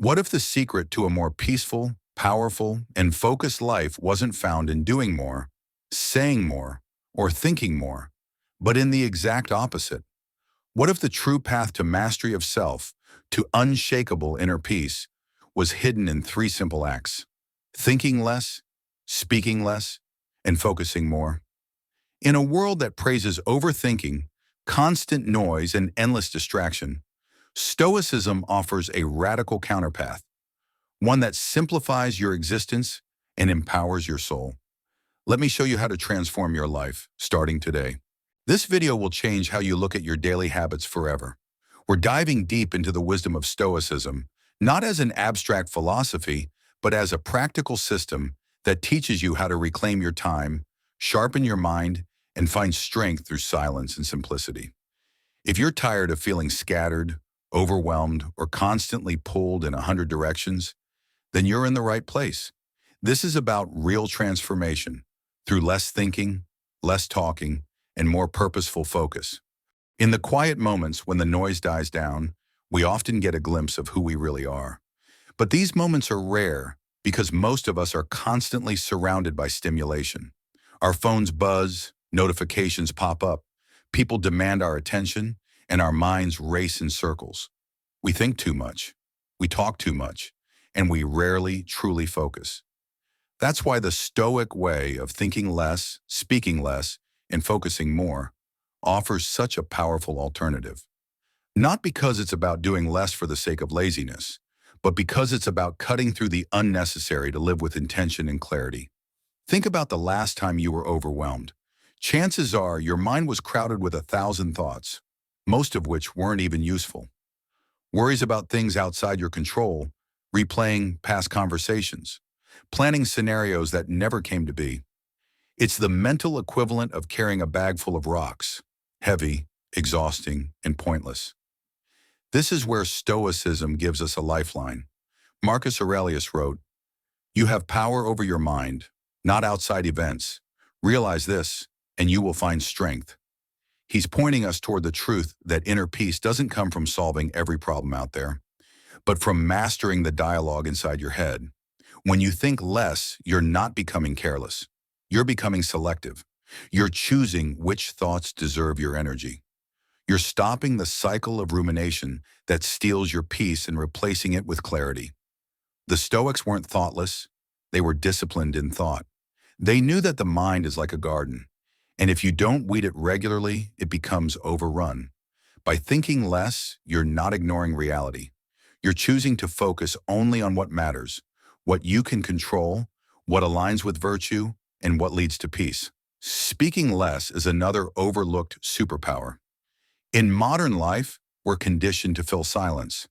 What if the secret to a more peaceful, powerful, and focused life wasn't found in doing more, saying more, or thinking more, but in the exact opposite? What if the true path to mastery of self, to unshakable inner peace, was hidden in three simple acts: thinking less, speaking less, and focusing more? In a world that praises overthinking, constant noise, and endless distraction, Stoicism offers a radical counterpath, one that simplifies your existence and empowers your soul. Let me show you how to transform your life, starting today. This video will change how you look at your daily habits forever. We're diving deep into the wisdom of Stoicism, not as an abstract philosophy, but as a practical system that teaches you how to reclaim your time, sharpen your mind, and find strength through silence and simplicity. If you're tired of feeling scattered, overwhelmed, or constantly pulled in 100 directions, then you're in the right place. This is about real transformation through less thinking, less talking, and more purposeful focus. In the quiet moments when the noise dies down, we often get a glimpse of who we really are. But these moments are rare because most of us are constantly surrounded by stimulation. Our phones buzz, notifications pop up, people demand our attention, and our minds race in circles. We think too much, we talk too much, and we rarely truly focus. That's why the Stoic way of thinking less, speaking less, and focusing more offers such a powerful alternative. Not because it's about doing less for the sake of laziness, but because it's about cutting through the unnecessary to live with intention and clarity. Think about the last time you were overwhelmed. Chances are your mind was crowded with 1,000 thoughts, most of which weren't even useful. Worries about things outside your control, replaying past conversations, planning scenarios that never came to be. It's the mental equivalent of carrying a bag full of rocks, heavy, exhausting, and pointless. This is where Stoicism gives us a lifeline. Marcus Aurelius wrote, "You have power over your mind, not outside events. Realize this, and you will find strength." He's pointing us toward the truth that inner peace doesn't come from solving every problem out there, but from mastering the dialogue inside your head. When you think less, you're not becoming careless. You're becoming selective. You're choosing which thoughts deserve your energy. You're stopping the cycle of rumination that steals your peace and replacing it with clarity. The Stoics weren't thoughtless. They were disciplined in thought. They knew that the mind is like a garden, and if you don't weed it regularly, it becomes overrun. By thinking less, you're not ignoring reality. You're choosing to focus only on what matters, what you can control, what aligns with virtue, and what leads to peace. Speaking less is another overlooked superpower. In modern life, we're conditioned to fill silence.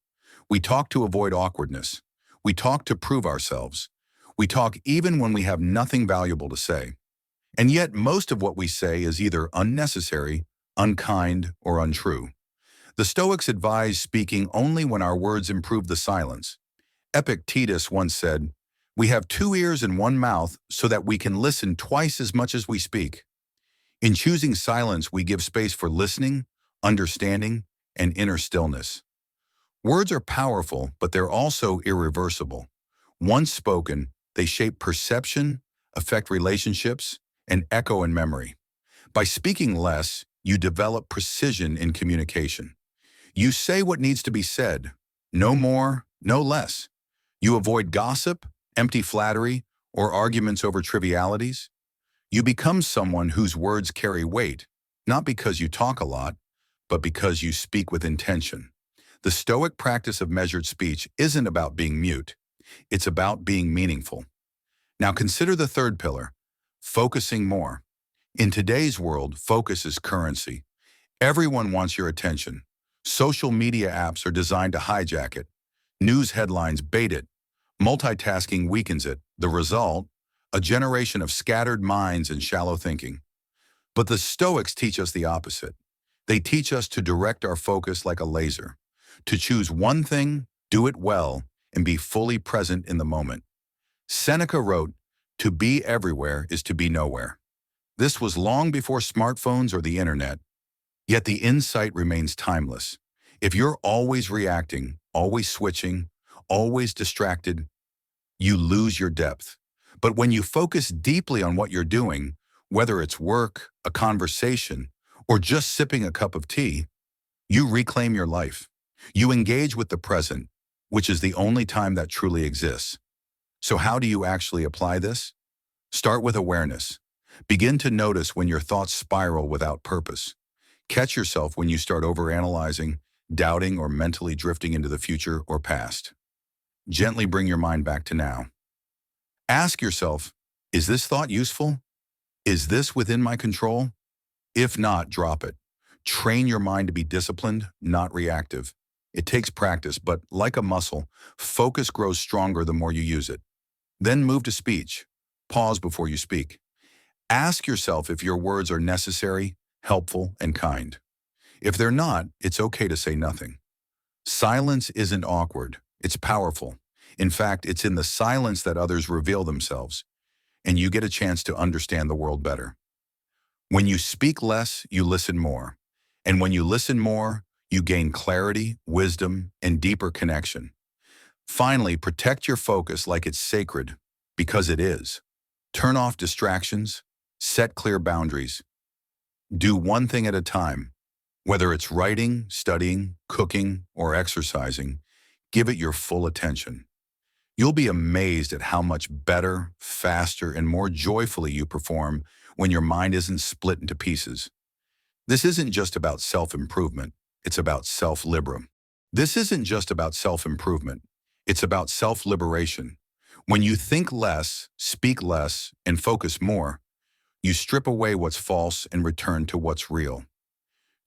We talk to avoid awkwardness. We talk to prove ourselves. We talk even when we have nothing valuable to say. And yet most of what we say is either unnecessary, unkind, or untrue. The Stoics advise speaking only when our words improve the silence. Epictetus once said, "We have 2 ears and 1 mouth so that we can listen twice as much as we speak." In choosing silence, we give space for listening, understanding, and inner stillness. Words are powerful, but they're also irreversible. Once spoken, they shape perception, affect relationships, and echo in memory. By speaking less, you develop precision in communication. You say what needs to be said, no more, no less. You avoid gossip, empty flattery, or arguments over trivialities. You become someone whose words carry weight, not because you talk a lot, but because you speak with intention. The Stoic practice of measured speech isn't about being mute. It's about being meaningful. Now consider the third pillar, focusing more. In today's world, focus is currency. Everyone wants your attention. Social media apps are designed to hijack it. News headlines bait it. Multitasking weakens it. The result? A generation of scattered minds and shallow thinking. But the Stoics teach us the opposite. They teach us to direct our focus like a laser, to choose one thing, do it well, and be fully present in the moment. Seneca wrote, "To be everywhere is to be nowhere." This was long before smartphones or the internet, yet the insight remains timeless. If you're always reacting, always switching, always distracted, you lose your depth. But when you focus deeply on what you're doing, whether it's work, a conversation, or just sipping a cup of tea, you reclaim your life. You engage with the present, which is the only time that truly exists. So how do you actually apply this? Start with awareness. Begin to notice when your thoughts spiral without purpose. Catch yourself when you start overanalyzing, doubting, or mentally drifting into the future or past. Gently bring your mind back to now. Ask yourself, is this thought useful? Is this within my control? If not, drop it. Train your mind to be disciplined, not reactive. It takes practice, but like a muscle, focus grows stronger the more you use it. Then move to speech. Pause before you speak. Ask yourself if your words are necessary, helpful, and kind. If they're not, it's okay to say nothing. Silence isn't awkward. It's powerful. In fact, it's in the silence that others reveal themselves, and you get a chance to understand the world better. When you speak less, you listen more. And when you listen more, you gain clarity, wisdom, and deeper connection. Finally, protect your focus like it's sacred, because it is. Turn off distractions, set clear boundaries. Do one thing at a time. Whether it's writing, studying, cooking, or exercising, give it your full attention. You'll be amazed at how much better, faster, and more joyfully you perform when your mind isn't split into pieces. This isn't just about self-improvement, it's about self-liberation. This isn't just about self-improvement, it's about self-liberation. When you think less, speak less, and focus more, you strip away what's false and return to what's real.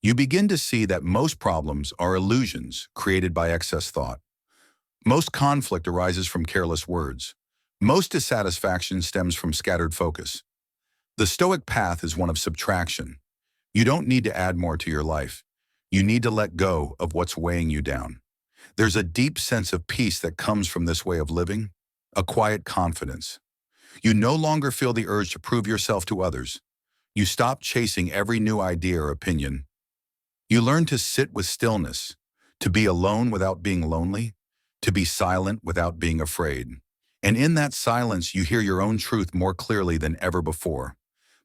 You begin to see that most problems are illusions created by excess thought. Most conflict arises from careless words. Most dissatisfaction stems from scattered focus. The Stoic path is one of subtraction. You don't need to add more to your life. You need to let go of what's weighing you down. There's a deep sense of peace that comes from this way of living, a quiet confidence. You no longer feel the urge to prove yourself to others. You stop chasing every new idea or opinion. You learn to sit with stillness, to be alone without being lonely, to be silent without being afraid. And in that silence, you hear your own truth more clearly than ever before.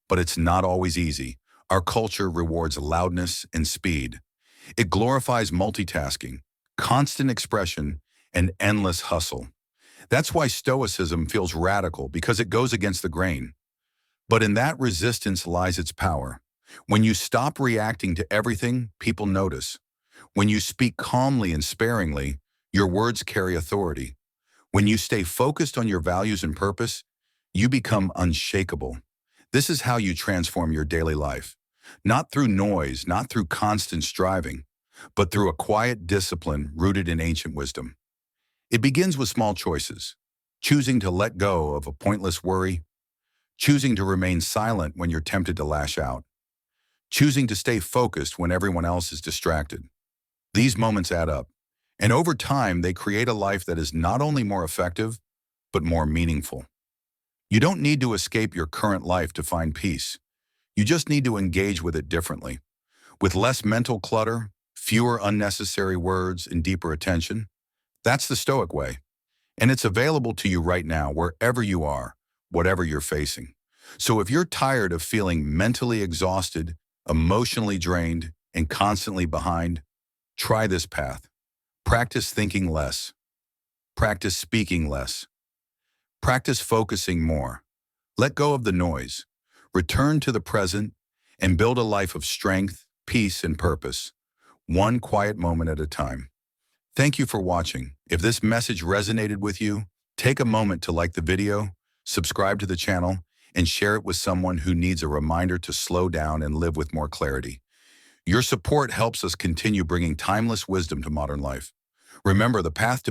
But it's not always easy. Our culture rewards loudness and speed. It glorifies multitasking, constant expression, and endless hustle. That's why Stoicism feels radical, because it goes against the grain. But in that resistance lies its power. When you stop reacting to everything, people notice. When you speak calmly and sparingly, your words carry authority. When you stay focused on your values and purpose, you become unshakable. This is how you transform your daily life. Not through noise, not through constant striving, but through a quiet discipline rooted in ancient wisdom. It begins with small choices. Choosing to let go of a pointless worry. Choosing to remain silent when you're tempted to lash out. Choosing to stay focused when everyone else is distracted. These moments add up, and over time they create a life that is not only more effective, but more meaningful. You don't need to escape your current life to find peace. You just need to engage with it differently. With less mental clutter, fewer unnecessary words, and deeper attention. That's the Stoic way. And it's available to you right now, wherever you are, whatever you're facing. So if you're tired of feeling mentally exhausted, emotionally drained, and constantly behind, try this path. Practice thinking less. Practice speaking less. Practice focusing more. Let go of the noise. Return to the present and build a life of strength, peace, and purpose, one quiet moment at a time. Thank you for watching. If this message resonated with you, take a moment to like the video, subscribe to the channel, and share it with someone who needs a reminder to slow down and live with more clarity. Your support helps us continue bringing timeless wisdom to modern life. Remember, the path to